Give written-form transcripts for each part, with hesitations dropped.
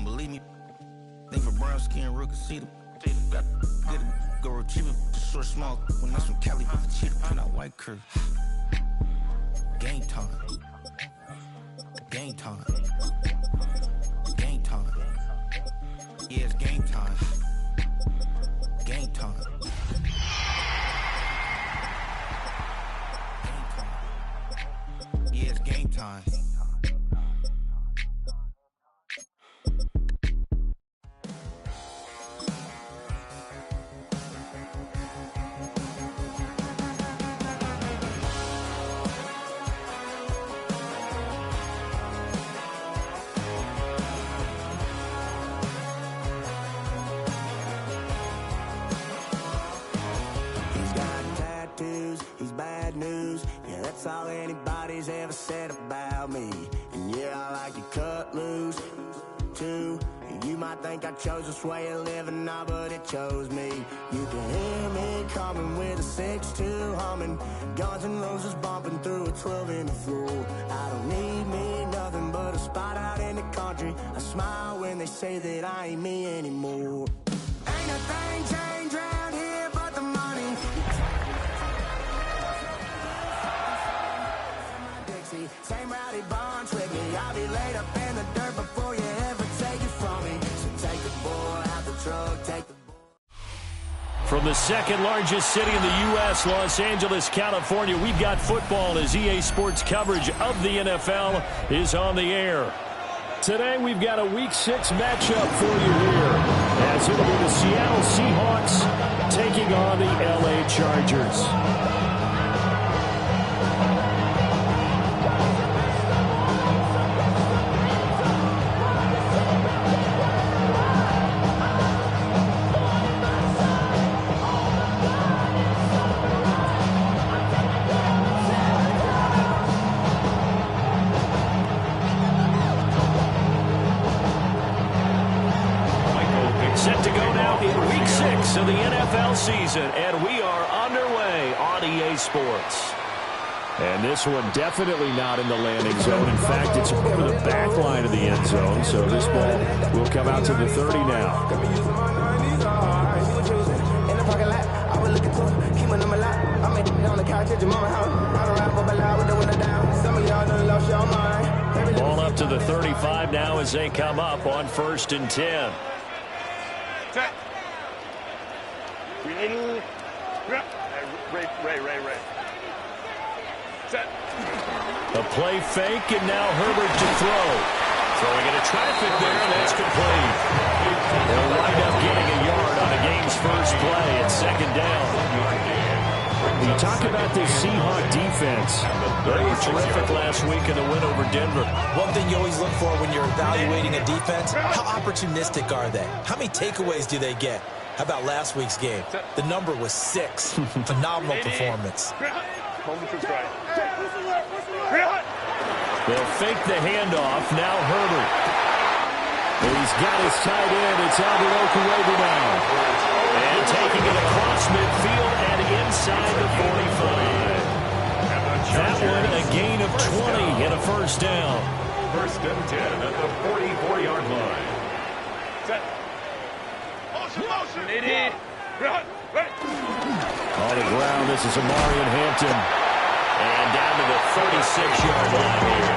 believe me. Think for brown skin, real can see them. Got get it, go retrieve it. Short, small. When that's from Cali, with the cheetah print out white curve. Game time. Game time. Game time. Yeah, it's game time. Game time. Game time. Yeah, it's game time. That's all anybody's ever said about me. And yeah, I like to cut loose too. You might think I chose this way of living now, but it chose me. You can hear me coming with a 6-2 humming, Guns N' Roses bumping through a 12 in the floor. I don't need me nothing but a spot out in the country. I smile when they say that I ain't me anymore. Ain't a thing changed around here but the money. Same rowdy bunch with me. I'll be laid up in the dirt before you ever take it from me. So take the boy out the truck, take the boy. From the second largest city in the U.S., Los Angeles, California, we've got football as EA Sports coverage of the NFL is on the air. Today we've got a Week 6 matchup for you here, as it'll be the Seattle Seahawks taking on the L.A. Chargers. Set to go now in Week 6 of the NFL season, and we are underway on EA Sports. And this one definitely not in the landing zone. In fact, it's over the back line of the end zone, so this ball will come out to the 30 now. Ball up to the 35 now as they come up on 1st and 10. Set. Ray. Set. A play fake, and now Herbert to throw. Throwing into traffic there, and that's complete. They'll wind up getting a yard on the game's first play at 2nd down. You talk about this Seahawk defense. They were terrific last week in the win over Denver. One thing you always look for when you're evaluating a defense, how opportunistic are they? How many takeaways do they get? How about last week's game? The number was 6. Phenomenal performance. They'll fake the handoff. Now Herbert. He's got his tight end. It's Alvaro Cueva now. And taking it across midfield and inside the 45. That one a gain of 20 and a first down. 1st and 10 at the 44-yard line. Set. Motion. On the ground, this is Amarian Hampton. And down to the 36-yard line here.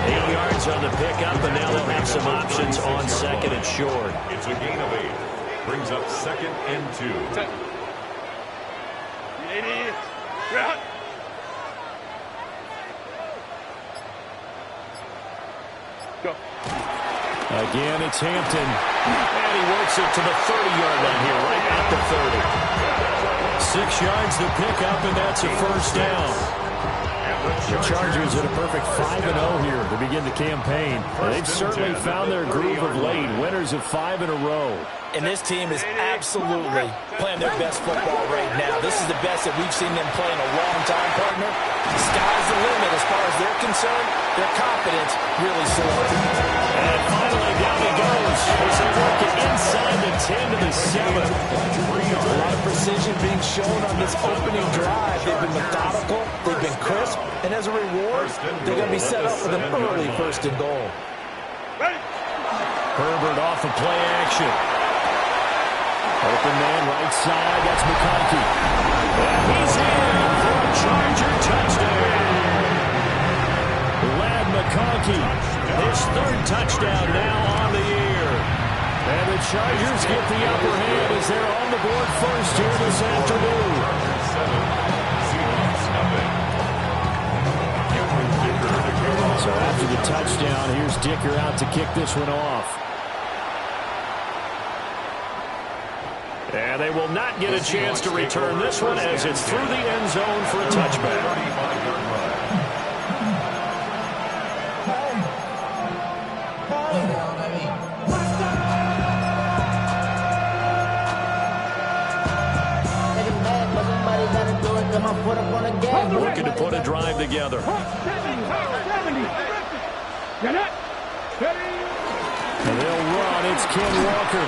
8 yards on the pickup, and now they'll have some options on 2nd and short. It's a gain of 8. Brings up 2nd and 2. Set. Go. Again, it's Hampton. And he works it to the 30-yard line here, right at the 30. 6 yards to pick up, and that's a first down. The Chargers at a perfect 5-0 here to begin the campaign. They've certainly found their groove of late, winners of 5 in a row. And this team is absolutely playing their best football right now. This is the best that we've seen them play in a long time, partner. The sky's the limit as far as they're concerned. Their confidence really soared. And finally, down he goes as they work it inside the 10 to the 7. A lot of precision being shown on this opening drive. They've been methodical, they've been crisp, and as a reward, they're going to be set up with an early 1st and goal. Ready. Herbert off of play action. Open man right side. That's McConkey. And he's in for a Charger touchdown. Lad McConkey, his third touchdown now on the year. And the Chargers get the upper hand as they're on the board first here this afternoon. So after the touchdown, here's Dicker out to kick this one off. And they will not get a chance to return this one as it's through the end zone for a touchback. Looking to put a drive together. And they'll run. It's Ken Walker.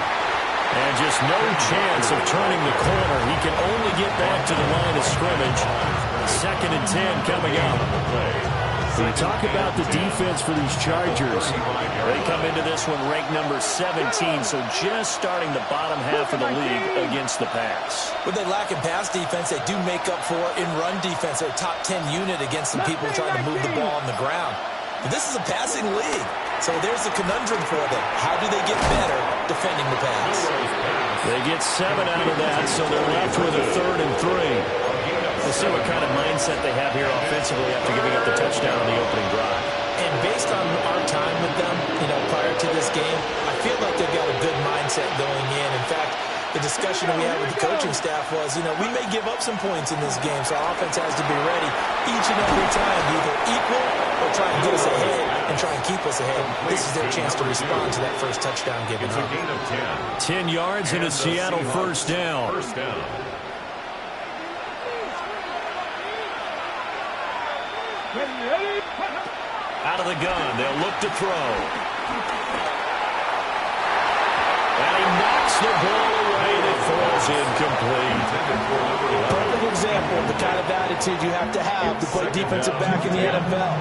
And just no chance of turning the corner. He can only get back to the line of scrimmage. 2nd and 10 coming up. We talk about the defense for these Chargers. They come into this one ranked number 17, so just starting the bottom half of the league against the pass. When they lack in pass defense, they do make up for in run defense. They're a top 10 unit against some people trying to move the ball on the ground. But this is a passing league, so there's a conundrum for them. How do they get better defending the pass? They get 7 out of that, so they're left with a 3rd and 3. We'll see what kind of mindset they have here offensively after giving up the touchdown on the opening drive. And based on our time with them, prior to this game, I feel like they've got a good mindset going in. In fact, the discussion we had with the coaching staff was, we may give up some points in this game, so our offense has to be ready each and every time, either equal or try and get us ahead and try and keep us ahead. This is their chance to respond to that first touchdown given up. 10 yards and a Seattle first down. Out of the gun, they'll look to throw. And he knocks the ball away that falls incomplete. Perfect example of the kind of attitude you have to play defensive back in the NFL.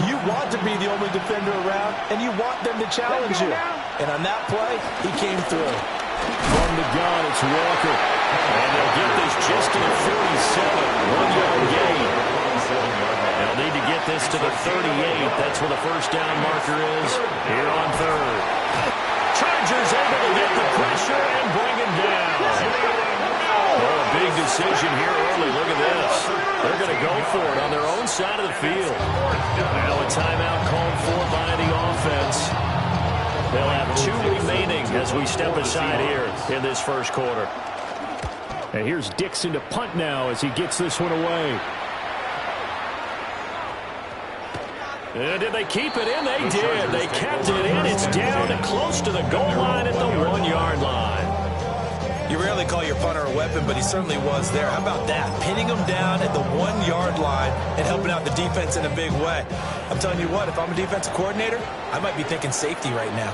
You want to be the only defender around, and you want them to challenge you. And on that play, he came through. From the gun, it's Walker. And they'll get this just to the 47, 1-yard gain. They'll need to get this to the 38. That's where the first down marker is here on 3rd. Chargers able to get the pressure and bring him down. Oh, a big decision here early. Look at this. They're going to go for it on their own side of the field. Now a timeout called for by the offense. They'll have 2 remaining as we step aside here in this first quarter. And here's Dixon to punt now as he gets this one away. Did they keep it in? They did. They kept it in. It's down and close to the goal line at the 1-yard line. You rarely call your punter a weapon, but he certainly was there. How about that? Pinning him down at the 1-yard line and helping out the defense in a big way. I'm telling you what, if I'm a defensive coordinator, I might be thinking safety right now.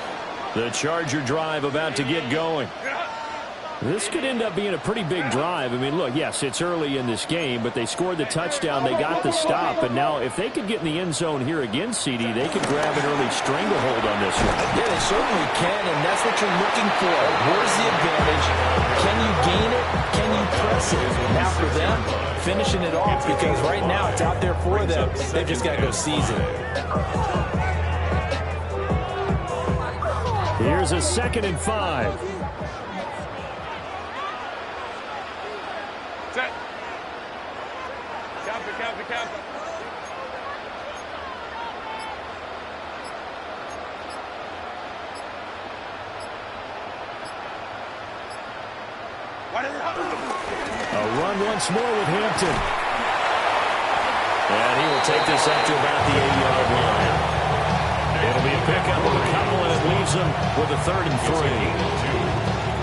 The Charger drive about to get going. This could end up being a pretty big drive. I mean, look, yes, it's early in this game, but they scored the touchdown. They got the stop. And now if they could get in the end zone here again, CD, they could grab an early stranglehold on this one. Yeah, they certainly can, and that's what you're looking for. Where's the advantage? Can you gain it? Can you press it? Now for them, finishing it off, because right now it's out there for them. They've just got to go seize it. Here's a 2nd and 5. Set. Counter. A run once more with Hampton. And he will take this up to about the 8-yard line. It'll be a pickup of a couple, and it leaves him with a 3rd and 3.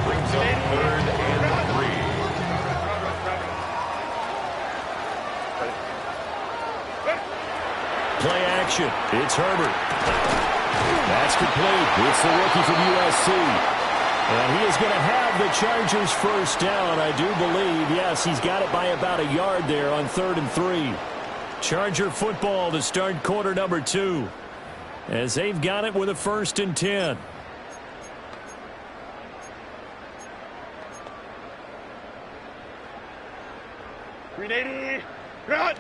Brings up 3rd and 3. Play action. It's Herbert. That's complete. It's the rookie from USC. And he is going to have the Chargers first down, I do believe. Yes, he's got it by about a yard there on 3rd and 3. Charger football to start quarter number 2. As they've got it with a 1st and 10. 380. Run.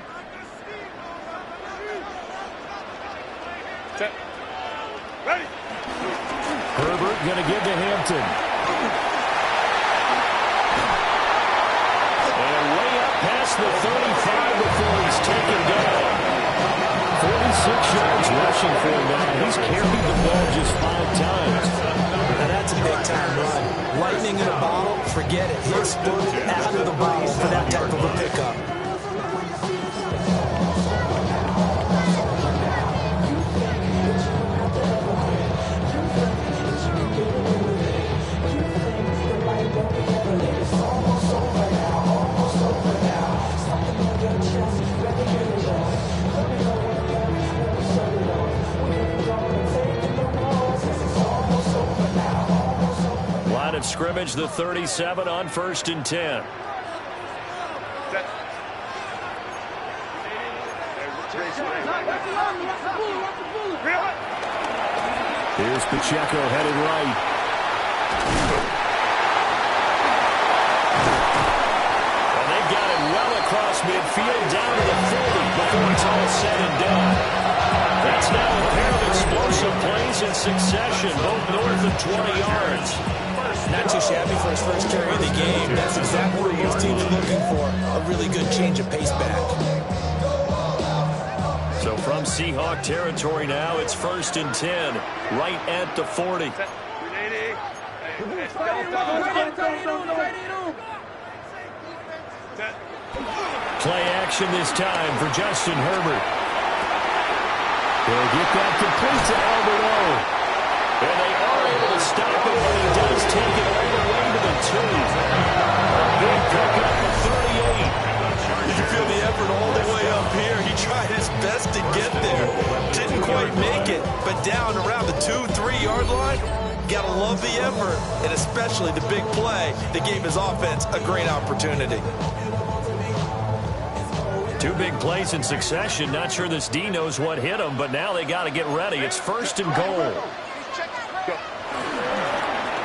Set. Ready. Herbert going to give to Hampton. And way up past the 35 before he's taken down. 46 yards rushing for him now. He's carried the ball just 5 times. Now that's a big-time run. Lightning in a bottle, forget it. He exploded out of the bottle for that type of a pickup. Line of scrimmage, the 37 on 1st and 10. Set. Here's Pacheco headed right. And they got it well across midfield down to the 40 before it's all said and done. That's now a pair of explosive plays in succession, both north of 20 yards. Not too shabby for his first carry of the game. That's exactly what most teams are looking for. A really good change of pace back. So from Seahawk territory now, it's 1st and 10, right at the 40. Set. 380. Set. Play action this time for Justin Herbert. They'll get that complete to Albert O. And they are able to stop it, but he does take it all the way to the 2. A big pickup of 38. You can feel the effort all the way up here. He tried his best to get there. Didn't quite make it, but down around the 2-3 yard line, gotta love the effort, and especially the big play that gave his offense a great opportunity. 2 big plays in succession. Not sure this D knows what hit him, but now they got to get ready. It's 1st and goal.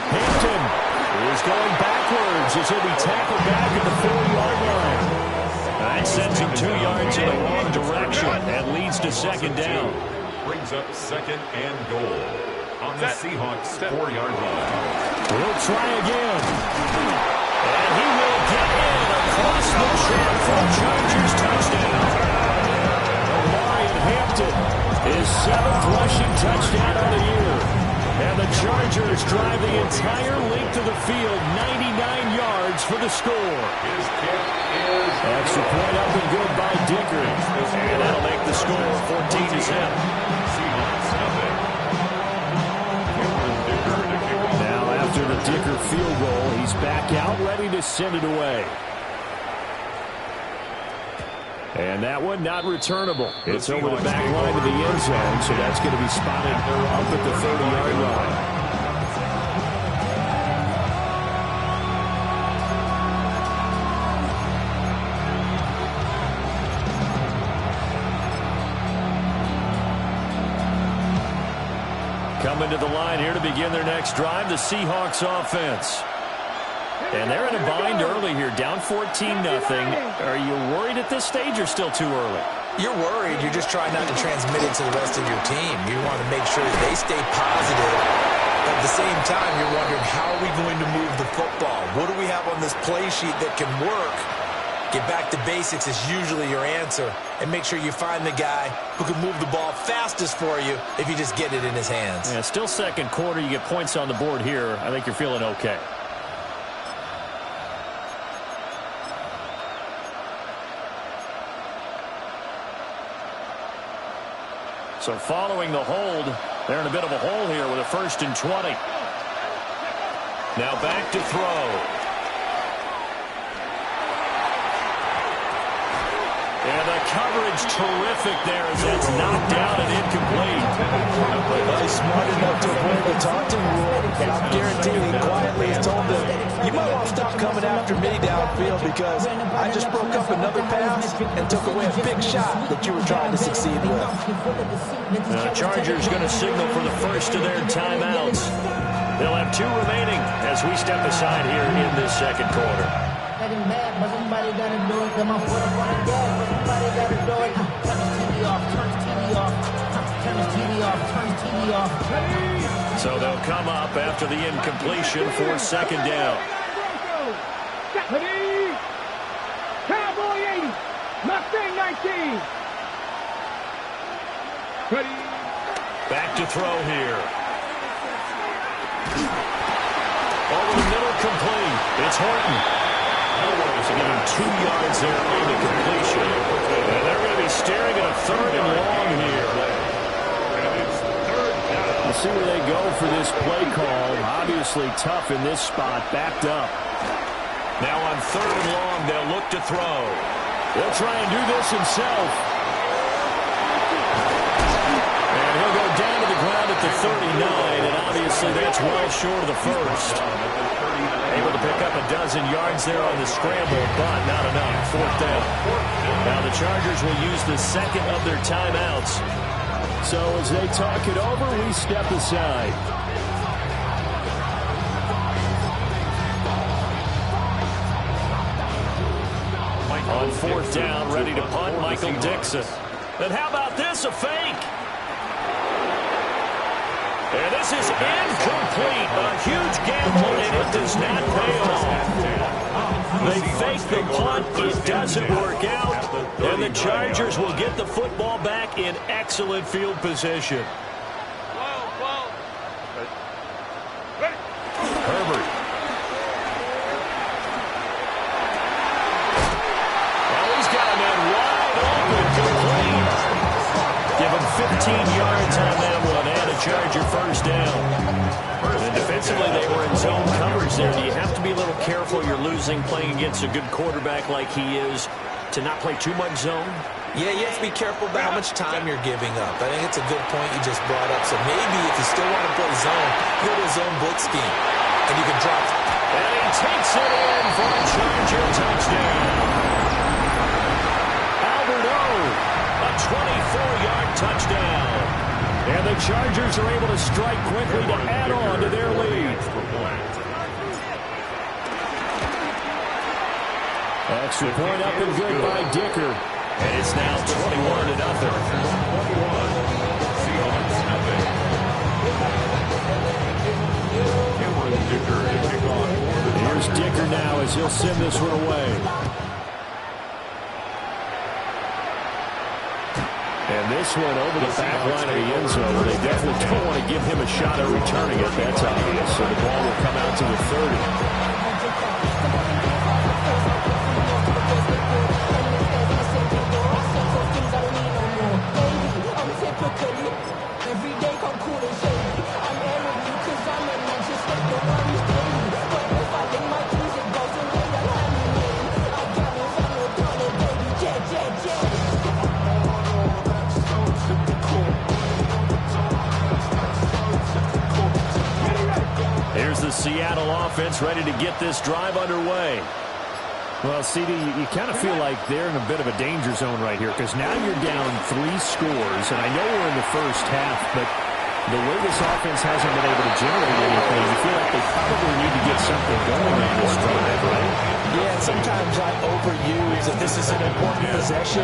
Hampton is going backwards as he'll be tackled back at the 4-yard line. That sends him 2 yards in the wrong direction and leads to 2nd down. Brings up 2nd and goal on the Seahawks 4-yard line. He'll try again. And he will get in across the track for a Chargers touchdown. Omarion Hampton, his 7th rushing touchdown of the year. And the Chargers drive the entire length of the field, 99 yards for the score. His kick is Extra point up and good by Dicker. And that'll make the score 14-7. Seahawks nothing. Cameron Dicker to kick off. Now after the Dicker field goal, he's back out ready to send it away. And that one not returnable. It's over the back line to the end zone, so that's going to be spotted up at the 30-yard line. Coming to the line here to begin their next drive, the Seahawks offense. And they're in a bind early here, down 14-0. Are you worried at this stage or still too early? You're worried. You're just trying not to transmit it to the rest of your team. You want to make sure that they stay positive. At the same time, you're wondering, how are we going to move the football? What do we have on this play sheet that can work? Get back to basics is usually your answer. And make sure you find the guy who can move the ball fastest for you if you just get it in his hands. Yeah, still 2nd quarter. You get points on the board here. I think you're feeling okay. So following the hold, they're in a bit of a hole here with a 1st and 20. Now back to throw. And the coverage terrific there as it's knocked down and incomplete. Well, he's smart enough to avoid the taunting rule, and I'm guaranteeing he quietly has told them, you might want to stop coming after me downfield because I just broke up another pass and took away a big shot that you were trying to succeed with. The Chargers going to signal for the first of their timeouts. They'll have 2 remaining as we step aside here in this 2nd quarter. fighting back, but somebody gotta do it. Got my foot up on the gas, but somebody gotta do it. Turn this TV off, turn this TV off. Turn this TV off, turn this TV off. So they'll come up after the incompletion for second down. Ready? Cowboy 80, Mustang 19. Ready? Back to throw here. Over the middle, complete. It's Horton. So give him 2 yards there on the completion. And they're going to be staring at a third and long here. We'll see where they go for this play call. Obviously tough in this spot, backed up. Now on third and long, they'll look to throw. He'll try and do this himself. And he'll go down to the ground at the 39, and obviously that's well short of the first. Able to pick up a dozen yards there on the scramble, but not enough. Fourth down. Now the Chargers will use the second of their timeouts. So as they talk it over, we step aside. On fourth down, ready to punt, Michael Dixon. And how about this, a fake? And this is incomplete. A huge gamble, and it does not pay off. They fake the punt. It doesn't work out. And the Chargers will get the football back in excellent field position. Herbert. Well, he's got a man wide open, complete. Give him 15 yards on that one, and a Charger first down. And defensively, they were in zone coverage there. Do you have to be a little careful? You're losing playing against a good quarterback like he is to not play too much zone? Yeah, you have to be careful about how much time you're giving up. I think it's a good point you just brought up. So maybe if you still want to play zone, go to a zone blitz scheme, and you can drop. And he takes it in for a Charger touchdown. Albert O, a 24-yard touchdown. And the Chargers are able to strike quickly to add on to their lead. Extra point up and good by Dicker. And it's now 21-0. Seahawks nothing. Dicker to kick off. Here's Dicker now as he'll send this one away. And this one over the back line of the end zone. They definitely don't want to give him a shot at returning it. That's obvious. So the ball will come out to the 30. Here's the Seattle offense ready to get this drive underway. Well, CD, you kind of feel like they're in a bit of a danger zone right here because now you're down 3 scores, and I know we're in the first half, but the way this offense hasn't been able to generate anything, you feel like they probably need to get something going on this drive, right? Yeah, and sometimes I overuse that this is an important possession,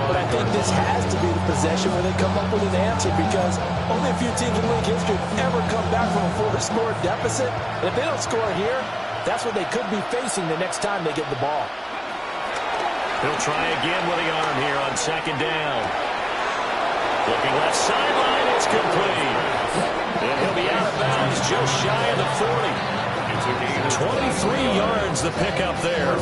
but I think this has to be the possession where they come up with an answer because only a few teams in league history ever come back from a 4-score deficit. And if they don't score here, that's what they could be facing the next time they get the ball. He'll try again with the arm here on second down. Looking left sideline, it's complete. And he'll be out of bounds just shy of the 40. 23 yards the pickup there.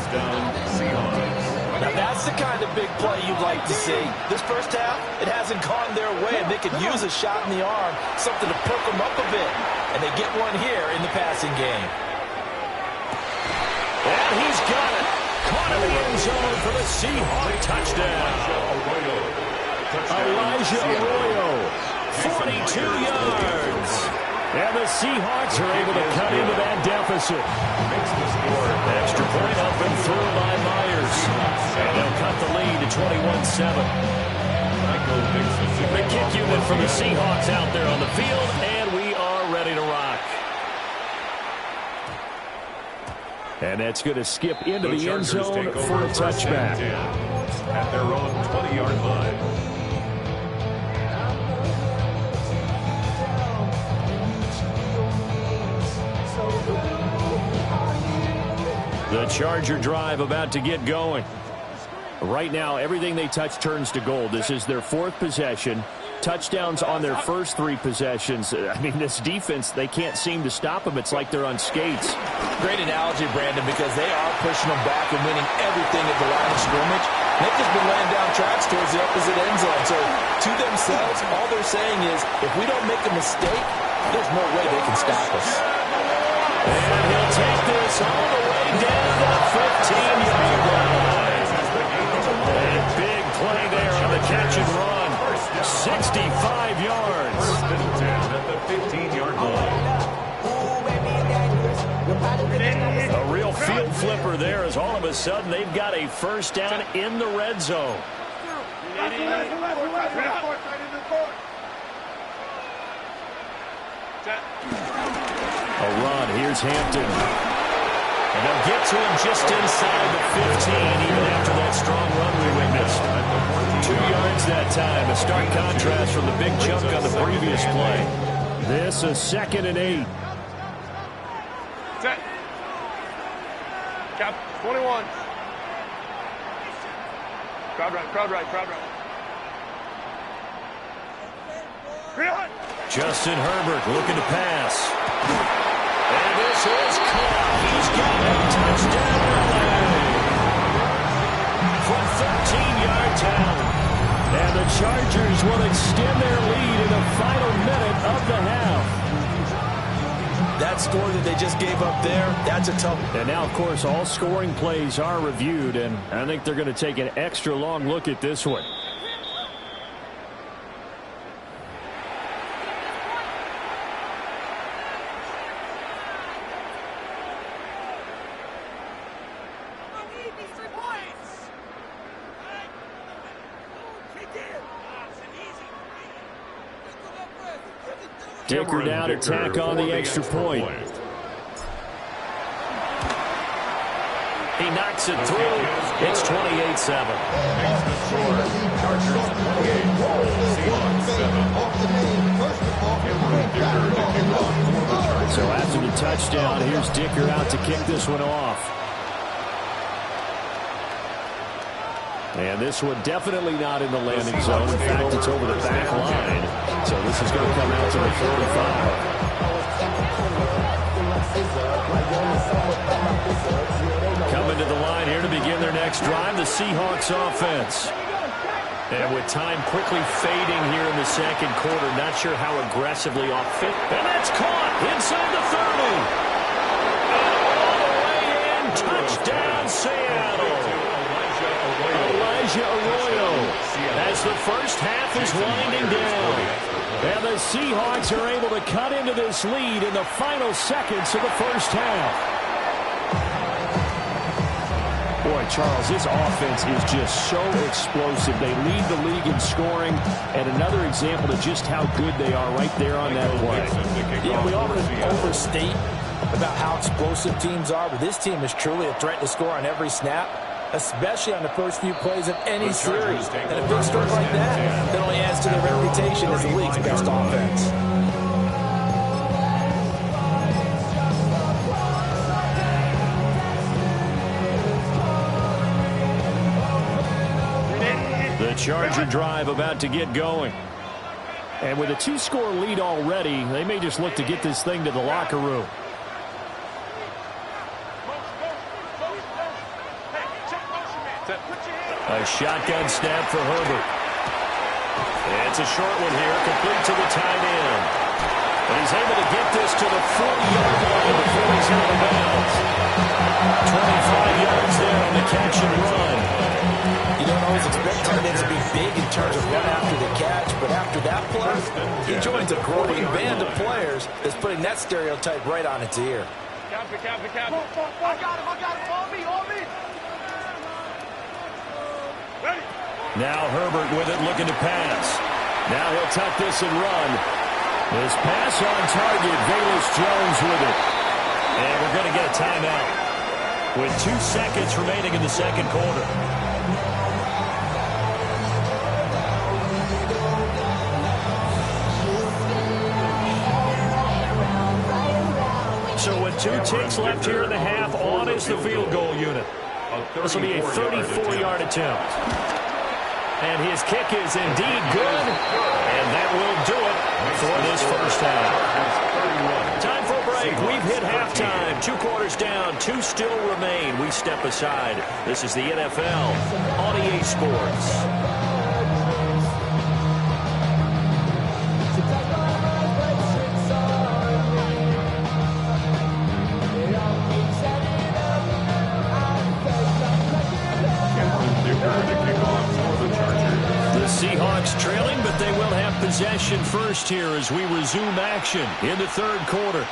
Now that's the kind of big play you'd like to see. This first half, it hasn't gone their way, and they could use a shot in the arm, something to perk them up a bit. And they get one here in the passing game. And he's got it. Caught in the end zone for the Seahawks touchdown. Elijah Arroyo, 42 yards. And the Seahawks are able to cut into that deficit. Extra point up and through by Myers. And they'll cut the lead to 21-7. The kick unit for the Seahawks out there on the field, and we are ready to rock. And that's going to skip into the end Chargers zone take for over a touchback. At their own 20-yard line. The Charger drive about to get going. Right now, everything they touch turns to gold. This is their 4th possession. Touchdowns on their first 3 possessions. I mean, this defense, they can't seem to stop them. It's like they're on skates. Great analogy, Brandon, because they are pushing them back and winning everything at the line of scrimmage. They've just been laying down tracks towards the opposite end zone. So, to themselves, all they're saying is, if we don't make a mistake, there's no way they can stop us. And he'll take this all the way down to the 15-yard line. And big play there on the catch and run. 65 yards. First and 10 at the 15-yard line. A real field flipper there as all of a sudden they've got a first down in the red zone. A run. Here's Hampton. And they'll get to him just inside the 15, even after that strong run we witnessed. 2 yards that time. A stark contrast from the big chunk on the previous play. This is 2nd and 8. Set. Cap 21. Crowd right, crowd right, crowd right. Justin Herbert looking to pass. And this is caught. He's got a touchdown from 13 yards out. And the Chargers will extend their lead in the final minute of the half. That score that they just gave up there, that's a tough one. And now, of course, all scoring plays are reviewed, and I think they're going to take an extra long look at this one. Dicker down to tack on the extra point. He knocks it through. It's 28-7. Chargers 28, Seahawks 7. So after the touchdown, here's Dicker out to kick this one off. And this one definitely not in the landing zone. In fact, it's over the back line. So this is going to come out to the 45. Coming to the line here to begin their next drive, the Seahawks offense. And with time quickly fading here in the second quarter, not sure how aggressively off fit. And that's caught inside the 30. And all the way in, touchdown Seattle. Elijah Arroyo as the first half is winding down. And the Seahawks are able to cut into this lead in the final seconds of the first half. Boy, Charles, this offense is just so explosive. They lead the league in scoring, and another example of just how good they are right there on that play. Yeah, we always overstate about how explosive teams are, but this team is truly a threat to score on every snap, especially on the first few plays of any series. And a big start like that only adds to their reputation as the league's best offense. The Charger drive about to get going. And with a 2-score lead already, they may just look to get this thing to the locker room. A shotgun snap for Herbert. It's a short one here, complete to the tight end. And he's able to get this to the 40-yard line before he's out of bounds. 25 yards there on the catch and run. You don't always expect tight ends to be big in terms of run after the catch, but after that play, he joins a growing band of players that's putting that stereotype right on its ear. Copy. I got him. On me. Now Herbert with it, looking to pass. Now he'll tuck this and run. His pass on target. Velus Jones with it. And we're going to get a timeout. with 2 seconds remaining in the second quarter. So with 2 ticks left here in the half, on is the field goal unit. This will be a 34-yard attempt. And his kick is indeed good. And that will do it for this first half. Time for a break. We've hit halftime. 2 quarters down. 2 still remain. We step aside. This is the NFL on EA Sports. Seahawks trailing, but they will have possession first here as we resume action in the third quarter.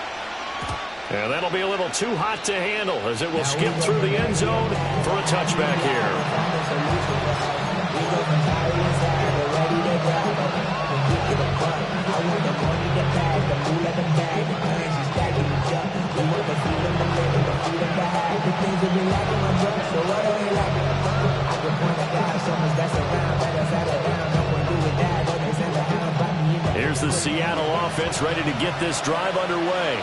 And that'll be a little too hot to handle as it will skip through the end zone for a touchback here. Here's the Seattle offense ready to get this drive underway.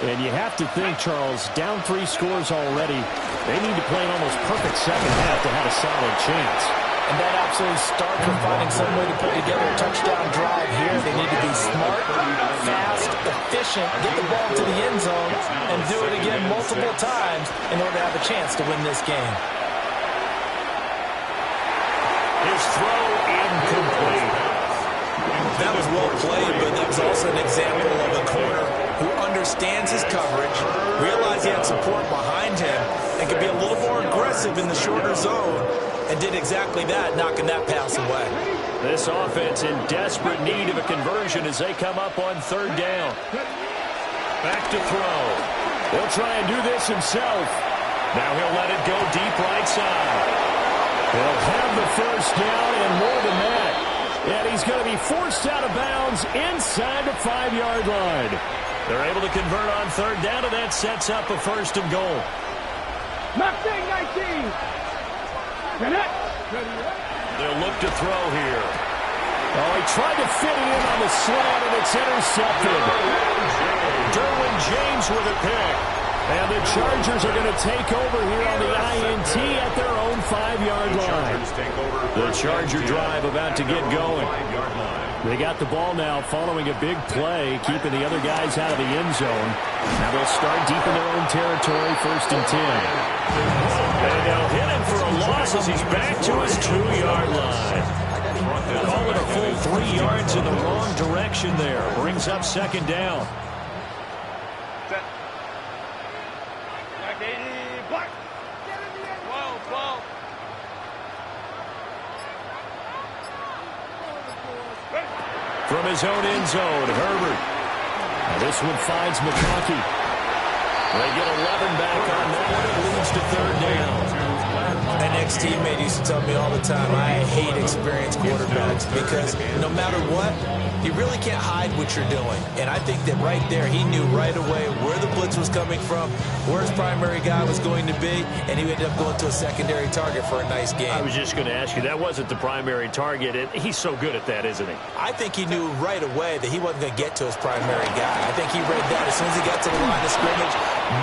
And you have to think, Charles, down 3 scores already. They need to play an almost perfect second half to have a solid chance. And that absolutely starts with finding some way to put together a touchdown drive here. They need to be smart, fast, efficient, get the ball to the end zone, and do it again multiple times in order to have a chance to win this game. His throw incomplete. That was well played, but that was also an example of a corner who understands his coverage, realized he had support behind him, and could be a little more aggressive in the shorter zone, and did exactly that, knocking that pass away. This offense in desperate need of a conversion as they come up on third down. Back to throw. He'll try and do this himself. Now he'll let it go deep right side. He'll have the first down and more than that. And he's going to be forced out of bounds inside the 5-yard line. They're able to convert on third down, and that sets up a first and goal. Mustang 19. They'll look to throw here. Oh, he tried to fit it in on the slant, and it's intercepted. Derwin James with a pick. And the Chargers are going to take over here on the INT at their own 5-yard line. The Charger drive about to get going. They got the ball now following a big play, keeping the other guys out of the end zone. Now they'll start deep in their own territory, 1st and 10. And they'll hit him for a loss as he's back to his 2-yard line. Call it a full 3 yards in the wrong direction there. Brings up second down. From his own end zone, Herbert. Now this one finds McConkey. They get 11 back on that one. It leads to third down. An ex-teammate used to tell me all the time, I hate experienced quarterbacks because no matter what, you really can't hide what you're doing. And I think that right there, he knew right away where the blitz was coming from, where his primary guy was going to be, and he ended up going to a secondary target for a nice game. I was just going to ask you, that wasn't the primary target, and he's so good at that, isn't he? I think he knew right away that he wasn't going to get to his primary guy. I think he read that as soon as he got to the line of scrimmage,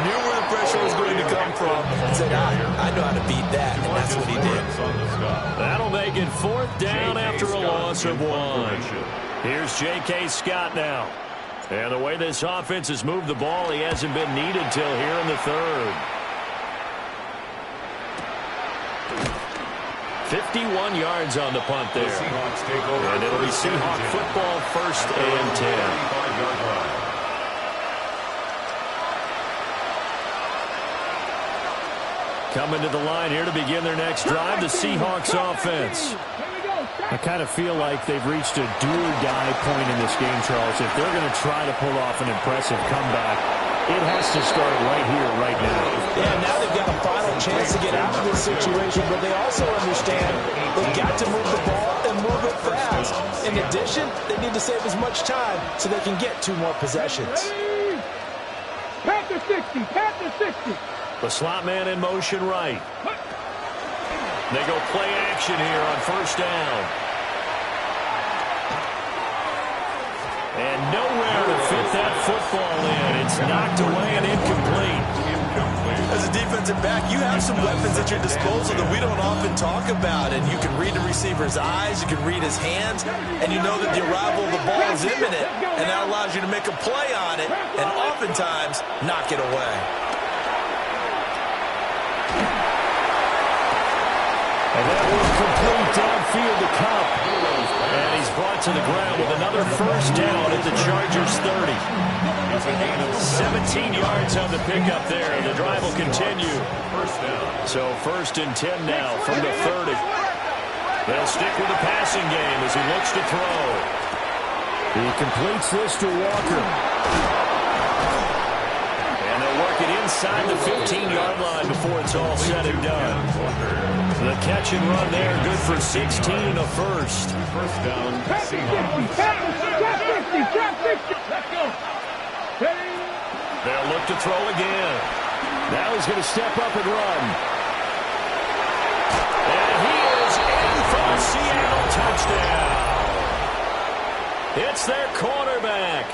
knew where the pressure was going to come from, and said, I know how to beat that, and that's what he did. That'll make it 4th down after a loss of 1. Here's J.K. Scott now. And the way this offense has moved the ball, he hasn't been needed till here in the third. 51 yards on the punt there. And it'll be Seahawk football, 1st and 10. Coming to the line here to begin their next drive, the Seahawks offense. I kind of feel like they've reached a do-or-die point in this game, Charles. If they're going to try to pull off an impressive comeback, it has to start right here, right now. Yeah, now they've got a final chance to get out of this situation, but they also understand they've got to move the ball and move it fast. In addition, they need to save as much time so they can get 2 more possessions. Panther 60, Panther 60. The slot man in motion right. They go play action here on first down. And nowhere to fit that football in. It's knocked away and incomplete. As a defensive back, you have some weapons at your disposal that we don't often talk about. And you can read the receiver's eyes, you can read his hands, and you know that the arrival of the ball is imminent. And that allows you to make a play on it and oftentimes knock it away. And that was complete downfield to Cup. And he's brought to the ground with another first down at the Chargers 30. 17 yards on the pickup there. The drive will continue. So first and 10 now from the 30. They'll stick with the passing game as he looks to throw. He completes this to Walker. And they'll work it inside the 15-yard line before it's all said and done. The catch and run there, good for 16 and a first. First down, Seahawks. They'll look to throw again. Now he's going to step up and run. And he is in for a Seattle touchdown. It's their quarterback.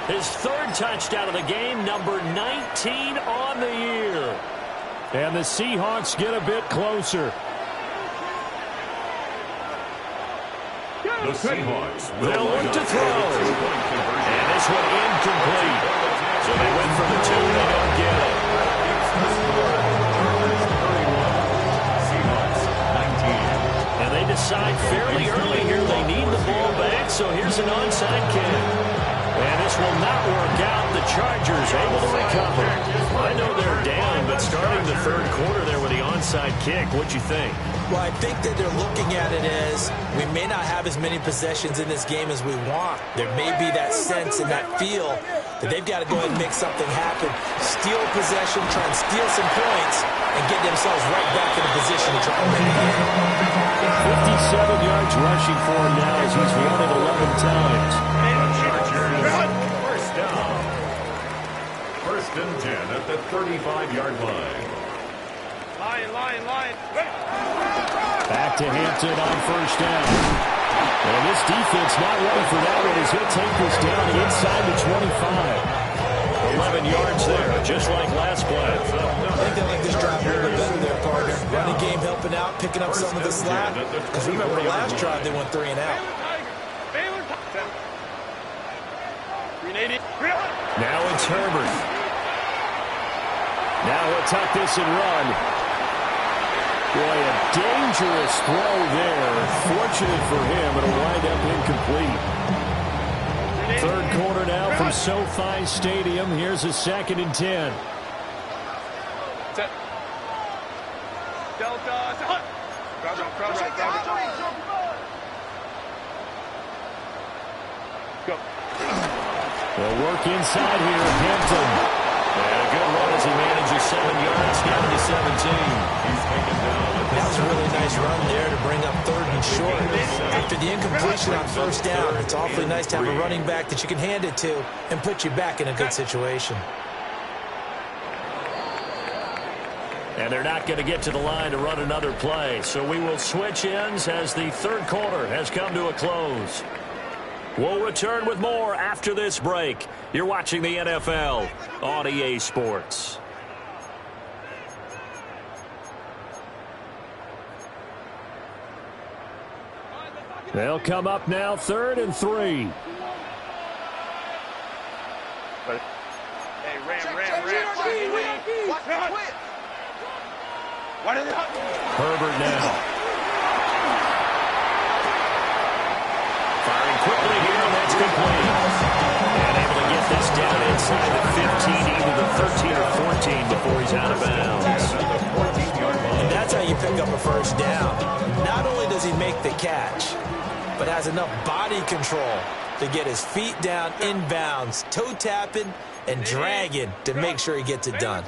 His third touchdown of the game, number 19 on the year. And the Seahawks get a bit closer. The Seahawks will They'll look to throw. And this one incomplete. So they went for the 2. They don't get it. And they decide fairly early here they need the ball back. So here's an onside kick. And this will not work out. The Chargers able to recover. I know they're down, but starting the third quarter there with the onside kick, what'd you think? Well, I think that they're looking at it as we may not have as many possessions in this game as we want. There may be that sense and that feel that they've got to go ahead and make something happen. Steal possession, try and steal some points, and get themselves right back in a position to try and win the game. 57 yards rushing for him now as he's won it 11 times. First down. First and 10 at the 35-yard line. Line. Back to Hampton on first down. And this defense not ready for that one as he'll take this down inside the 25. 11 yards there, just like last play. I think they like this drive a little bit better there, partner. Running game helping out, picking up some of the slack. Because remember, the last drive they went 3 and out. Now it's Herbert. Now he'll tuck this and run. Boy, a dangerous throw there. Fortunate for him, it'll wind up incomplete. Third quarter now from SoFi Stadium. Here's a 2nd and 10. Delta. Go. They'll work inside here. Hampton. And a good run as he manages 7 yards down to the 17. He's taken down. That was a really nice run there to bring up 3rd and short. After the incompletion on first down, it's awfully nice to have a running back that you can hand it to and put you back in a good situation. And they're not going to get to the line to run another play. So we will switch ends as the third quarter has come to a close. We'll return with more after this break. You're watching the NFL on EA Sports. They'll come up now, 3rd and 3. Hey, ram. Herbert now. Firing quickly here, and that's complete. And able to get this down inside the 15, either the 13 or 14 before he's out of bounds. And that's how you pick up a first down. Not only does he make the catch, but has enough body control to get his feet down inbounds, toe tapping and dragging to make sure he gets it done.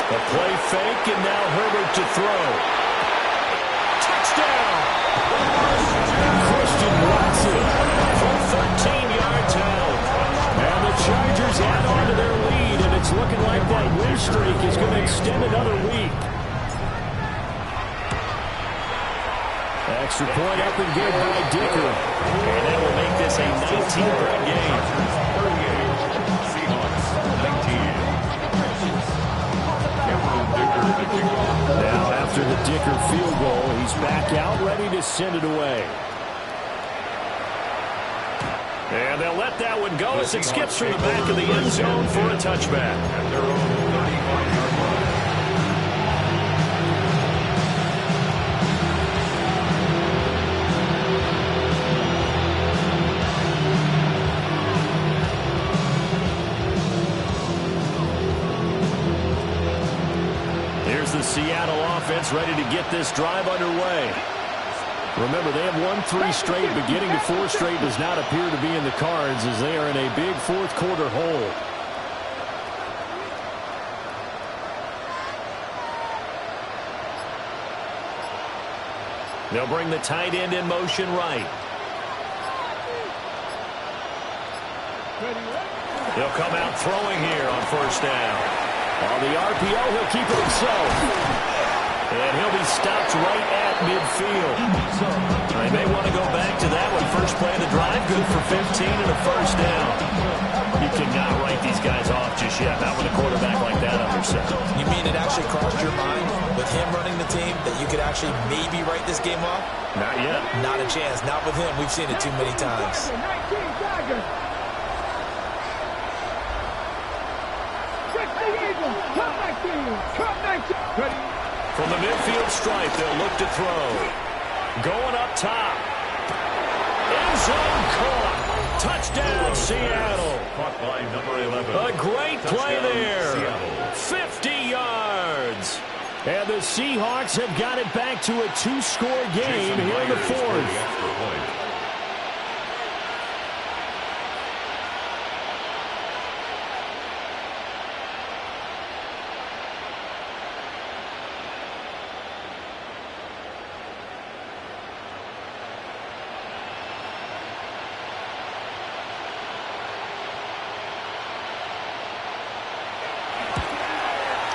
A play fake, and now Herbert to throw. Touchdown! Christian Watson from 13 yards out. And the Chargers add on to their lead. lose streak is going to extend another week. Extra point up and good by Dicker. And that will make this a 19-point game. Seahawks 19. Now after the Dicker field goal, he's back out ready to send it away. And they'll let that one go as it skips through the back of the end zone for a touchback. At their own 35-yard line. Here's the Seattle offense ready to get this drive underway. Remember, they have won 3 straight, but getting to 4 straight does not appear to be in the cards as they are in a big fourth-quarter hole. They'll bring the tight end in motion right. He'll come out throwing here on first down. On the RPO, he'll keep it himself. And he'll be stopped right at midfield. They may want to go back to that one. First play of the drive, good for 15 and a first down. You cannot write these guys off just yet, not with a quarterback like that under center. You mean it actually crossed your mind with him running the team that you could actually maybe write this game off? Not yet. Not a chance. Not with him. We've seen it too many times. From the midfield stripe, they'll look to throw. Going up top. End zone caught. Touchdown, Seattle. Caught by number 11. A great play Touchdown, there. Seattle. 50 yards. And the Seahawks have got it back to a 2-score game here in the fourth.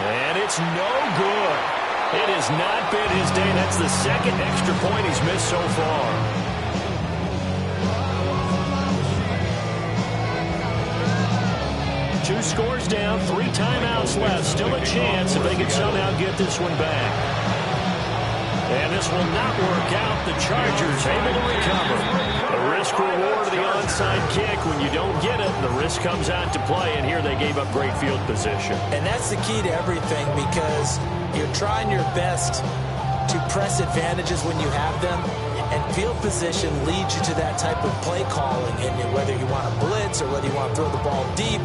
And it's no good. It has not been his day. That's the second extra point he's missed so far. Two scores down, 3 timeouts left. Still a chance if they can somehow get this one back. And this will not work out. The Chargers able to recover. The risk reward of the onside kick. When you don't get it, the risk comes out to play. And here they gave up great field position. And that's the key to everything, because you're trying your best to press advantages when you have them. And field position leads you to that type of play calling. And whether you want to blitz or whether you want to throw the ball deep,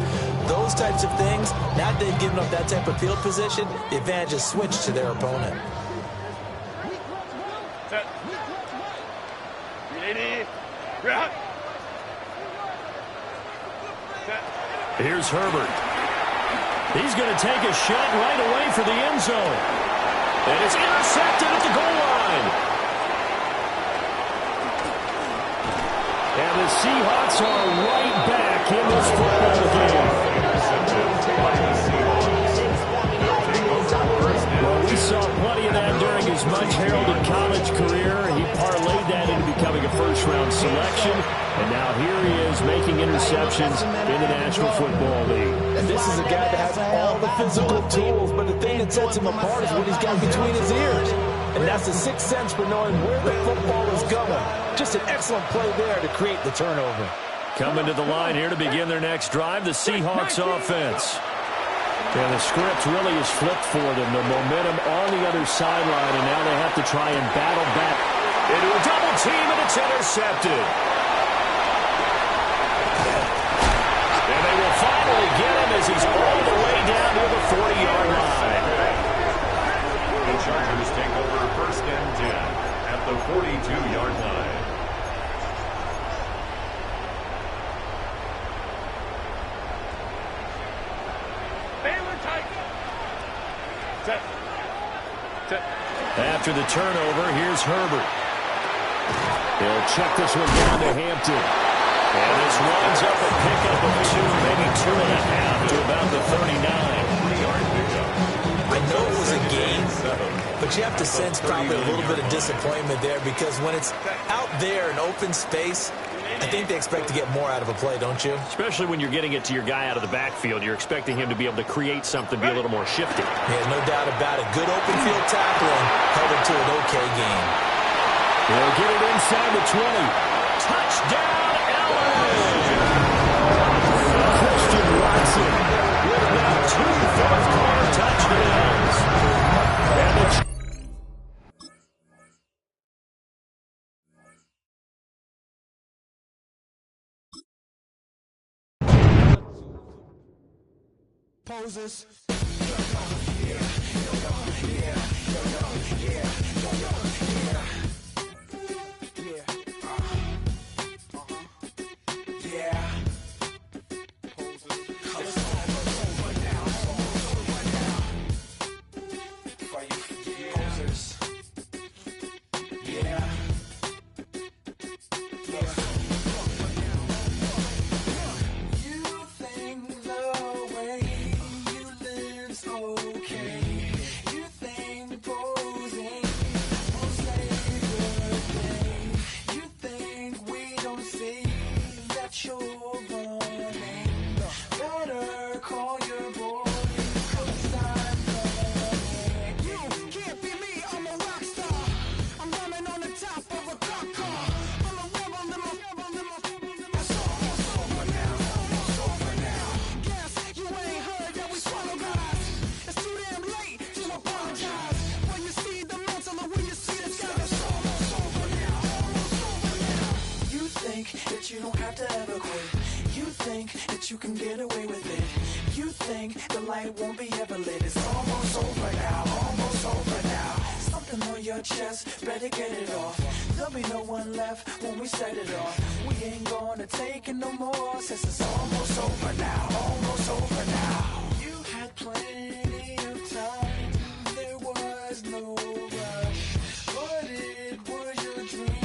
those types of things, now that they've given up that type of field position, the advantage is switched to their opponent. Here's Herbert. He's going to take a shot right away for the end zone. And it's intercepted at the goal line. And the Seahawks are right back in this football game. Well, we saw plenty of that during his much-heralded college career. He parlayed that into becoming a first-round selection. And now here he is making interceptions in the National Football League. And this is a guy that has all the physical tools, but the thing that sets him apart is what he's got between his ears. And that's the sixth sense for knowing where the football is going. Just an excellent play there to create the turnover. Coming to the line here to begin their next drive, the Seahawks offense. And the script really is flipped for them. The momentum on the other sideline, and now they have to try and battle back into a double team, and it's intercepted. And they will finally get him as he's all the way down to the 40-yard line. The Chargers take over first and 10 at the 42-yard line. After the turnover, here's Herbert. He'll check this one down to Hampton. And this runs up a pickup of 2, maybe 2.5 to about the 39. sense probably a little bit of disappointment there, because when it's out there in open space, I think they expect to get more out of a play, don't you? Especially when you're getting it to your guy out of the backfield. You're expecting him to be able to create something, be a little more shifty. Yeah, no doubt about it. Good open field tackling, held it to an okay game. They'll get it inside the 20. Touchdown, Allen! Christian Watson with now 2 fourth-quarter touchdowns. And the poses. You don't have to ever quit. You think that you can get away with it. You think the light won't be ever lit. It's almost over now, almost over now. Something on your chest, better get it off. There'll be no one left when we set it off. We ain't gonna take it no more, since it's almost over now, almost over now. You had plenty of time, there was no rush, but it was your dream.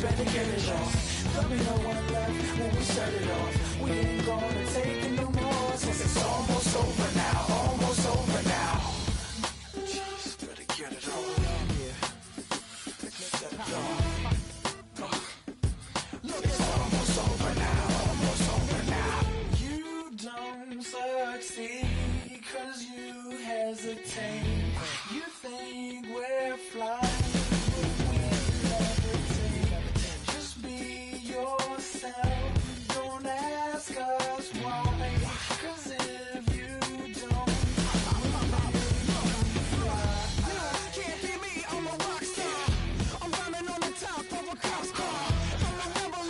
Better get it off. There'll be no one left when we set it off. We ain't gonna take it no more, since it's almost over now, almost over now. Just better get it off. Yeah. Set it off. Look, it's almost over now, almost over now. You don't succeed 'cause you hesitate. You think we're flying. Don't ask us why, 'cause if you don't, can't hear me, I'm a rock star. I'm running on the top of a cop's car. I'm a rebel,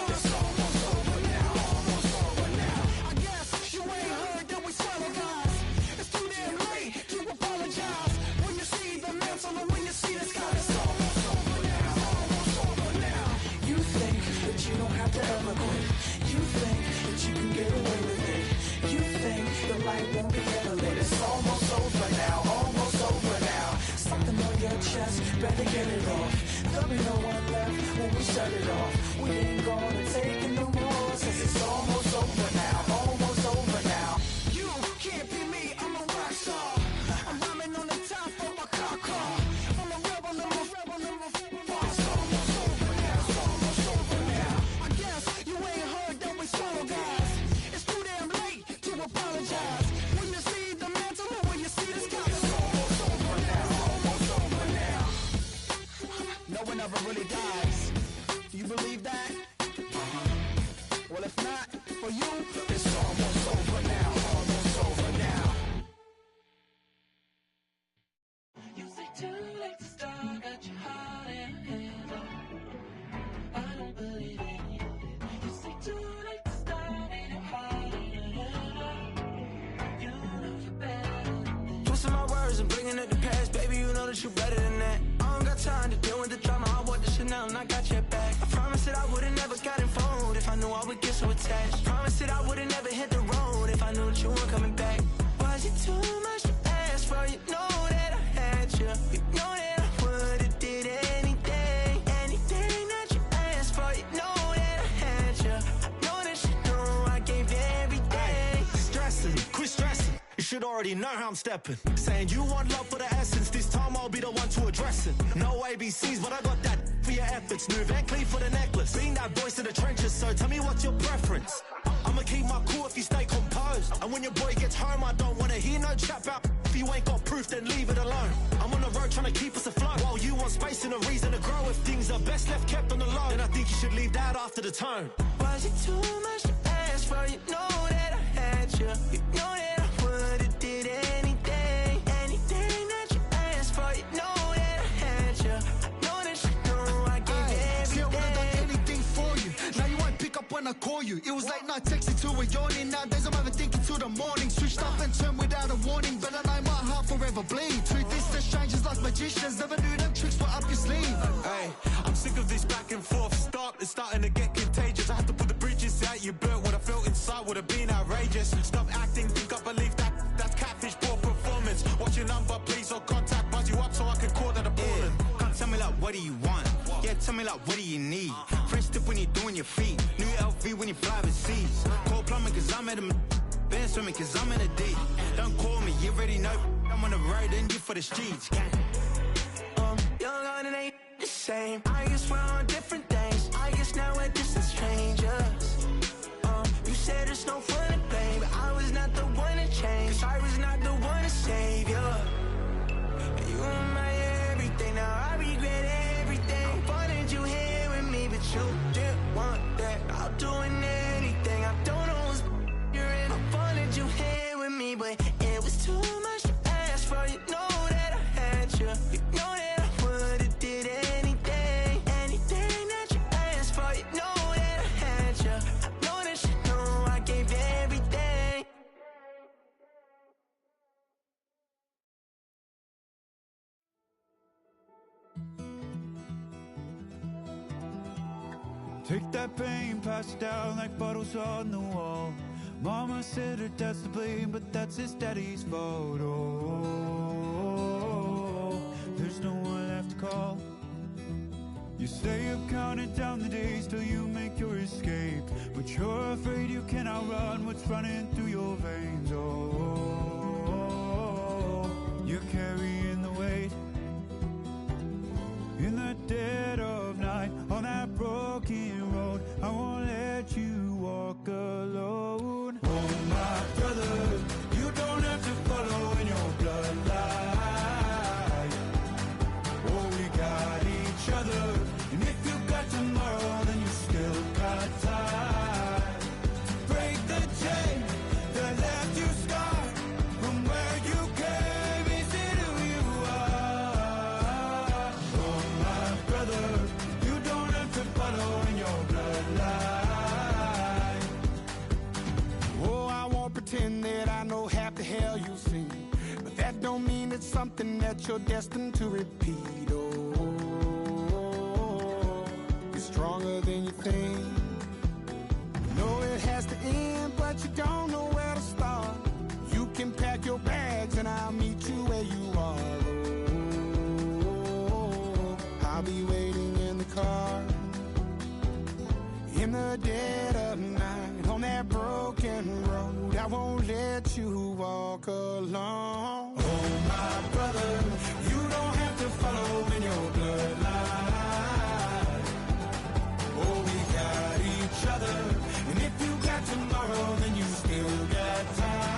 it's almost over now, almost over now. I guess you ain't heard that we swallow guys. It's too damn late to apologize. When you see the mantle and when you see the sky, it's almost over now, almost over now. You think that you don't have to ever quit. You think that you can get away with it. You think the light won't be ever lit. It's almost over now, almost over now. Something on your chest, better get it off. There'll be no one left when we shut it off. We ain't gonna take it no more, since it's almost over now, almost over now. You can't be me, I'm a rock star. I'm rhyming on the top of my car. I'm a rebel, it's almost over now, it's almost over now. I guess you ain't heard that we swallow guys. It's too damn late to apologize. When you see the mantle or when you see the sky, it's almost over now, almost over now. No one ever really dies. Do you believe that? Well, if not, for you, it's almost over now, almost over now. You would get so attached. Promised that I would've never hit the road if I knew that you weren't coming back. Was it too much to ask for? You know that I had you. You know that I would've did anything, anything that you asked for. You know that I had you. I know that you know I gave everything. Stressing, quit stressing. You should already know how I'm stepping. Saying you want love for the essence. This time I'll be the one to address it. No ABCs, but I got that for your efforts. New Van Cleef for the necklace. Being that voice in the trenches, so tell me what's your preference. I'ma keep my cool if you stay composed. And when your boy gets home, I don't wanna hear no chat about. If you ain't got proof, then leave it alone. I'm on the road trying to keep us afloat. While you want space and a reason to grow. If things are best left kept on the low, then I think you should leave that after the tone. Was it too much to ask for? You know that I had you. You know that I would've did anything, anything that you asked for. You know that I had you. I know that you know I gave everything. See, I would've done anything for you. Now you won't pick up when I call you. It was late night texting to a yawning. Nowadays I'm overthinking till the morning. Switched up and turned without a warning, but I know my heart forever bleed. Truth is, the strangers like magicians. Never knew them tricks were up your sleeve. Hey, I'm sick of this back and forth. It's starting to get contagious. I have to put the bridges out you built. What I felt inside would have been outrageous. Stop acting, think I believe that's catfish, poor performance. What's your number, please, or contact, buzz you up so I can call that appalling. Can't tell me like, what do you want? Yeah, tell me like, what do you need? French tip when you're doing your feet. New LV when you fly overseas. Call plumbing cause I'm at a been swimming cause I'm in a deep. Don't call me, you already know. I'm on the road and you for the streets. Young on and ain't the same. I guess we're on different things. I guess now we're distant strangers. You said it's no fun to blame, but I was not the one to change. 'Cause I was not the one to save you. You were my everything, now I regret everything. I wanted you here with me, but you didn't want that. I'll do anything, I don't know what's you're in. I wanted you here with me, but it was too much to ask for. You know that I had you. You know that I would've did anything, anything that you asked for. You know that I had you. I know that you know I gave everything. Take that pain, pass it down like bottles on the wall. Mama said her dad's to blame, but that's his daddy's fault. Oh, there's no one left to call. You stay up counting down the days till you make your escape, but you're afraid you can outrun what's running through your veins. Oh, you're carrying the weight in the dead of night on that broken road. I won't let you walk alone. Oh my brother, you don't have to follow in your bloodline. Oh, we got each other, and if you got tomorrow, then you still got time to break the chain that left you scarred from where you came into who you are. Oh my brother, you don't have to follow in your bloodline. Oh, I won't pretend that I know half the hell you've seen, but that don't mean it's something that you're destined to repeat. Oh, you're stronger than you think. You know it has to end, but you don't know where to start. You can pack your bags and I'll meet you where you are. Oh, I'll be waiting in the car in the dead of night on that broken road. I won't let you walk alone.